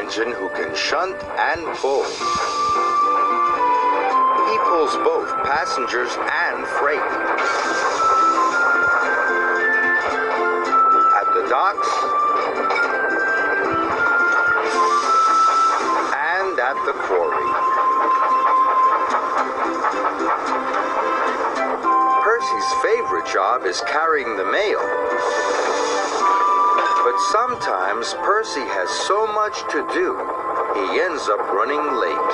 engine who can shunt and pull. He pulls both passengers and freight. At the docks and at the quarry. Percy's favorite job is carrying the mail. But sometimes Percy has so much to do, he ends up running late.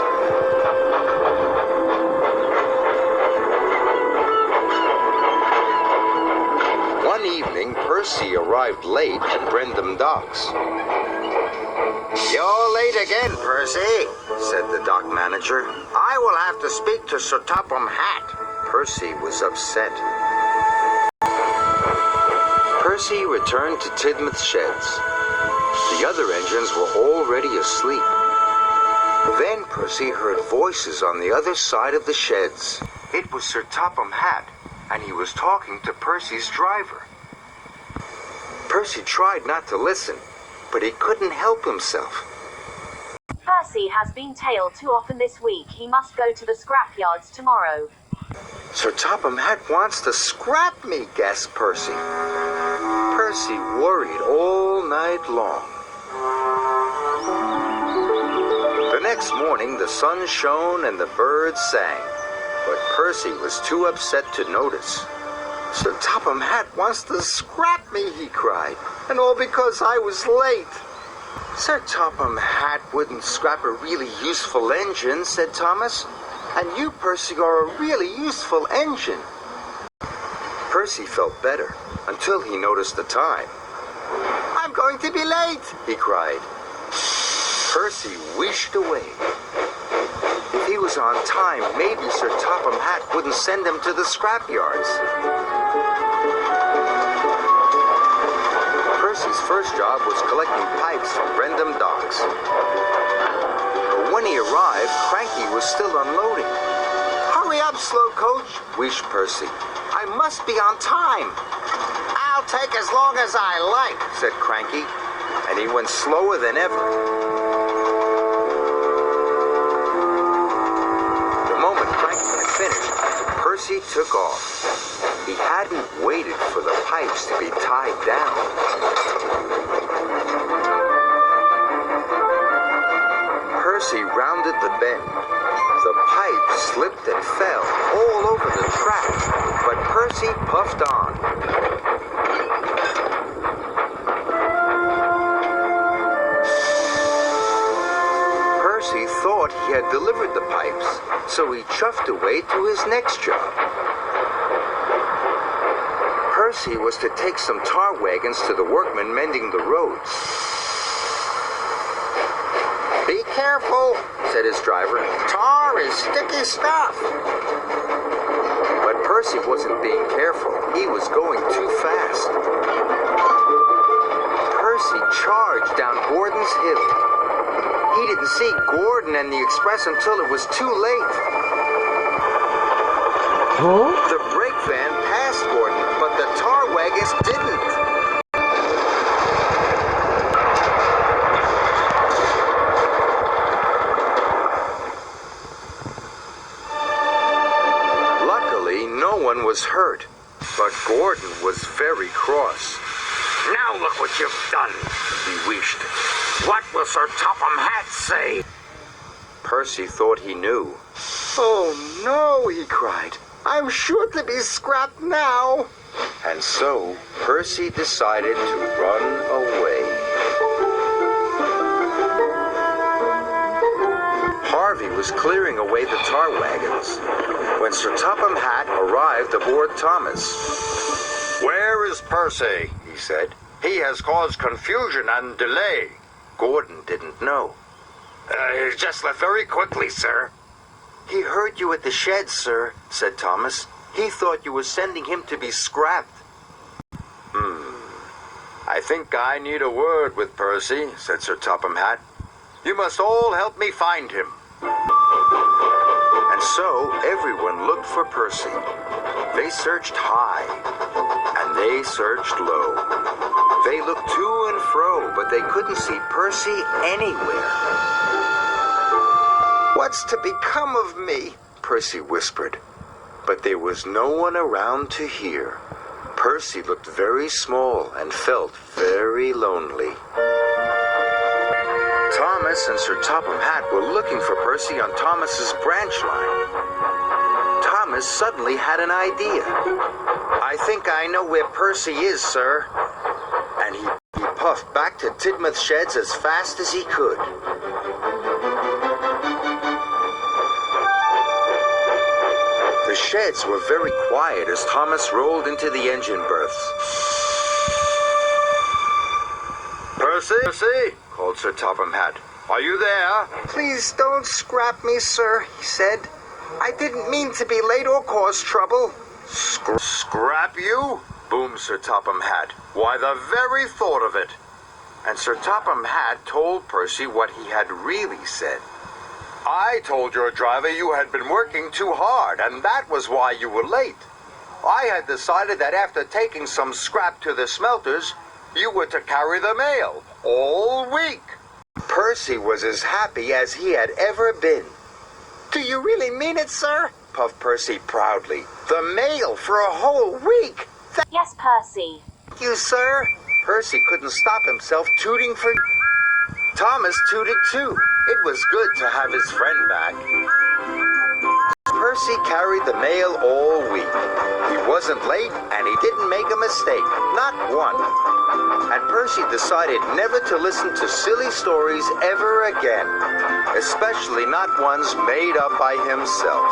One evening, Percy arrived late at Brendam Docks. You're late again, Percy, said the dock manager. I will have to speak to Sir Topham Hatt. Percy was upset. Percy returned to Tidmouth Sheds. The other engines were already asleep. Then Percy heard voices on the other side of the sheds. It was Sir Topham Hatt, and he was talking to Percy's driver. Percy tried not to listen, but he couldn't help himself. Percy has been tailed too often this week. He must go to the scrapyards tomorrow. Sir Topham Hatt wants to scrap me, gasped Percy. Percy worried all night long. The next morning, the sun shone and the birds sang, but Percy was too upset to notice. Sir Topham Hatt wants to scrap me, he cried, and all because I was late. Sir Topham Hatt wouldn't scrap a really useful engine, said Thomas. And you, Percy, are a really useful engine. Percy felt better until he noticed the time. I'm going to be late, he cried. Percy wished away. If he was on time, maybe Sir Topham Hatt wouldn't send him to the scrapyards. Percy's first job was collecting pipes from Brendam Docks. When he arrived, Cranky was still unloading. Hurry up, slow coach, wished Percy. I must be on time. I'll take as long as I like, said Cranky, and he went slower than ever. The moment Cranky had finished, Percy took off. He hadn't waited for the pipes to be tied down. Percy rounded the bend. The pipe slipped and fell all over the track, but Percy puffed on. Percy thought he had delivered the pipes, so he chuffed away to his next job. Percy was to take some tar wagons to the workmen mending the roads. Be careful, said his driver. Tar is sticky stuff. But Percy wasn't being careful. He was going too fast. Percy charged down Gordon's Hill. He didn't see Gordon and the express until it was too late. Huh? The brake van passed Gordon, but the tar wagons didn't. Was hurt, but Gordon was very cross. Now look what you've done, he wished. What will Sir Topham Hatt say? Percy thought he knew. Oh no, he cried. I'm sure to be scrapped now. And so Percy decided to run away. Harvey was clearing away the tar wagons when Sir Topham Hatt arrived aboard Thomas. Where is Percy? He said. He has caused confusion and delay. Gordon didn't know. Just left very quickly, sir. He heard you at the shed, sir, said Thomas. He thought you were sending him to be scrapped. I think I need a word with Percy, said Sir Topham Hatt. You must all help me find him. And so everyone looked for Percy. They searched high and They searched low. They looked to and fro, but they couldn't see Percy anywhere. "What's to become of me?" Percy whispered. But there was no one around to hear. Percy looked very small and felt very lonely. Thomas and Sir Topham Hatt were looking for Percy on Thomas's branch line. Thomas suddenly had an idea. "I think I know where Percy is, sir." And he puffed back to Tidmouth Sheds as fast as he could. The sheds were very quiet as Thomas rolled into the engine berths. "Percy," called Sir Topham Hatt. "Are you there?" "Please don't scrap me, sir," he said. "I didn't mean to be late or cause trouble." Scrap you?" boomed Sir Topham Hatt. "Why, the very thought of it." And Sir Topham Hatt told Percy what he had really said. "I told your driver you had been working too hard, and that was why you were late. I had decided that after taking some scrap to the smelters, you were to carry the mail all week." Percy was as happy as he had ever been. "Do you really mean it, sir?" puffed Percy proudly. "The mail for a whole week! Yes, Percy. Thank you, sir." Percy couldn't stop himself tooting for... Thomas tooted too. It was good to have his friend back. Percy carried the mail all week. He wasn't late, and he didn't make a mistake. Not one. And Percy decided never to listen to silly stories ever again, especially not ones made up by himself.